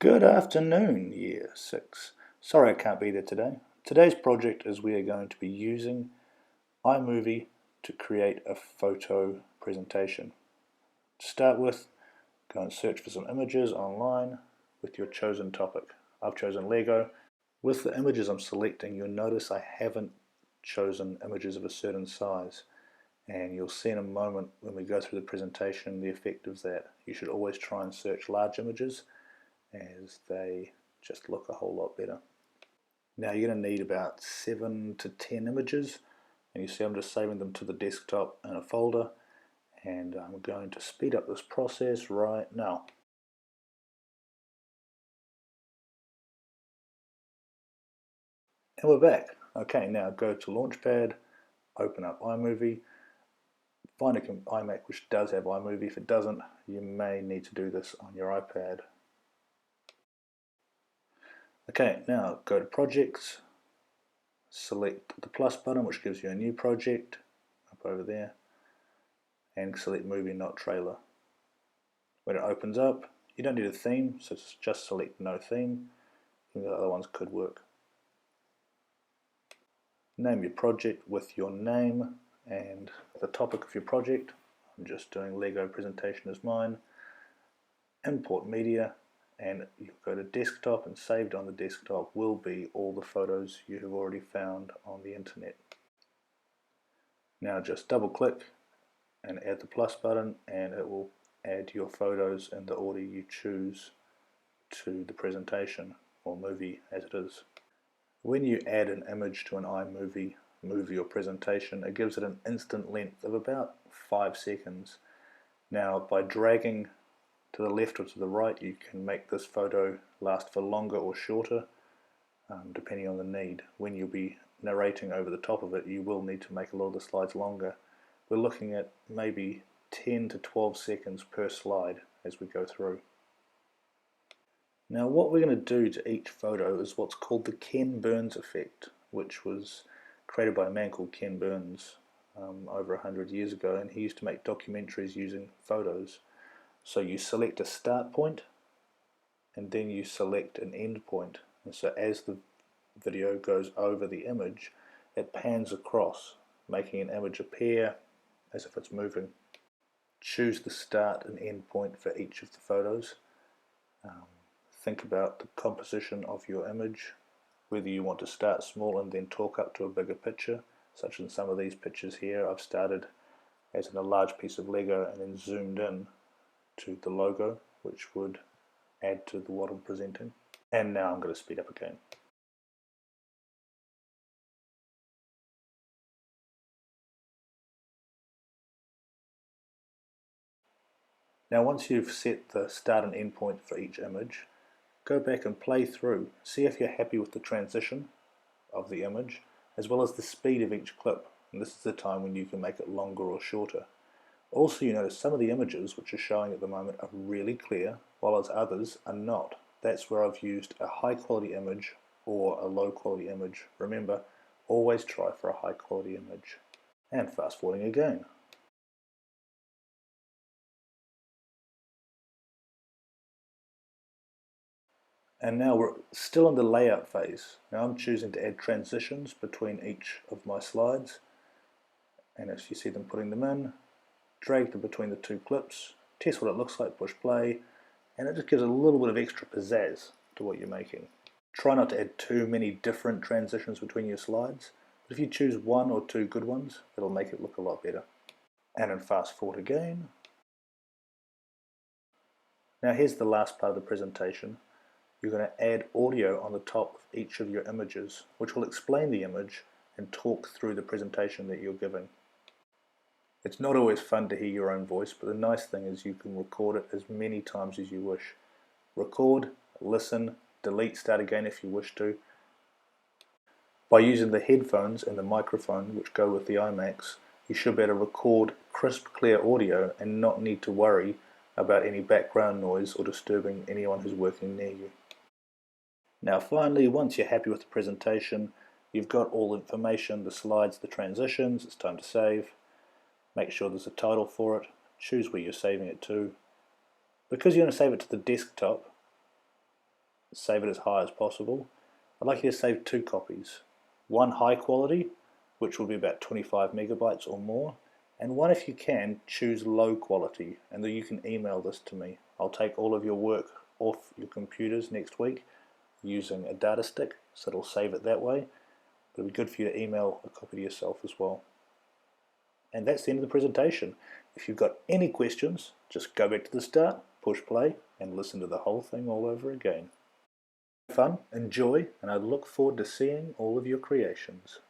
Good afternoon, Year 6. Sorry I can't be there today. Today's project is we are going to be using iMovie to create a photo presentation. To start with, go and search for some images online with your chosen topic. I've chosen Lego. With the images I'm selecting, you'll notice I haven't chosen images of a certain size. And you'll see in a moment when we go through the presentation the effect of that. You should always try and search large images, as they just look a whole lot better. Now you're going to need about 7 to 10 images, and you see I'm just saving them to the desktop in a folder, and I'm going to speed up this process right now. And we're back. Okay, now go to Launchpad, open up iMovie, find an iMac which does have iMovie. If it doesn't, you may need to do this on your iPad. Okay, now go to Projects, select the plus button which gives you a new project up over there, and select Movie Not Trailer. When it opens up, you don't need a theme, so just select No Theme. The other ones could work. Name your project with your name and the topic of your project. I'm just doing Lego presentation as mine. Import media, and you go to desktop, and saved on the desktop will be all the photos you have already found on the internet. Now just double click and add the plus button, and it will add your photos in the order you choose to the presentation, or movie as it is. When you add an image to an iMovie movie or presentation, it gives it an instant length of about 5 seconds. Now by dragging to the left or to the right, you can make this photo last for longer or shorter, depending on the need. When you'll be narrating over the top of it, you will need to make a lot of the slides longer. We're looking at maybe 10 to 12 seconds per slide as we go through. Now what we're going to do to each photo is what's called the Ken Burns effect, which was created by a man called Ken Burns over 100 years ago, and he used to make documentaries using photos. So you select a start point, and then you select an end point, and so as the video goes over the image, it pans across, making an image appear as if it's moving. Choose the start and end point for each of the photos. Think about the composition of your image, whether you want to start small and then talk up to a bigger picture, such as in some of these pictures here. I've started as in a large piece of Lego and then zoomed in to the logo, which would add to what I'm presenting. And now I'm going to speed up again. Now once you've set the start and end point for each image, go back and play through. See if you're happy with the transition of the image, as well as the speed of each clip. And this is the time when you can make it longer or shorter. Also, you notice some of the images which are showing at the moment are really clear, while others are not. That's where I've used a high quality image or a low quality image. Remember, always try for a high quality image. And fast forwarding again. And now we're still in the layout phase. Now I'm choosing to add transitions between each of my slides. And as you see them putting them in, drag them between the two clips, test what it looks like, push play, and it just gives a little bit of extra pizzazz to what you're making. Try not to add too many different transitions between your slides, but if you choose one or two good ones, it'll make it look a lot better. And then fast forward again. Now here's the last part of the presentation. You're going to add audio on the top of each of your images, which will explain the image and talk through the presentation that you're giving. It's not always fun to hear your own voice, but the nice thing is you can record it as many times as you wish. Record, listen, delete, start again if you wish to. By using the headphones and the microphone which go with the iMacs, you should be able to record crisp, clear audio and not need to worry about any background noise or disturbing anyone who's working near you. Now finally, once you're happy with the presentation, you've got all the information, the slides, the transitions, it's time to save. Make sure there's a title for it, choose where you're saving it to. Because you're going to save it to the desktop, save it as high as possible. I'd like you to save 2 copies. One high quality, which will be about 25 megabytes or more, and one, if you can, choose low quality, and then you can email this to me. I'll take all of your work off your computers next week using a data stick, so it'll save it that way. But it'll be good for you to email a copy to yourself as well. And that's the end of the presentation. If you've got any questions, just go back to the start, push play, and listen to the whole thing all over again. Have fun, enjoy, and I look forward to seeing all of your creations.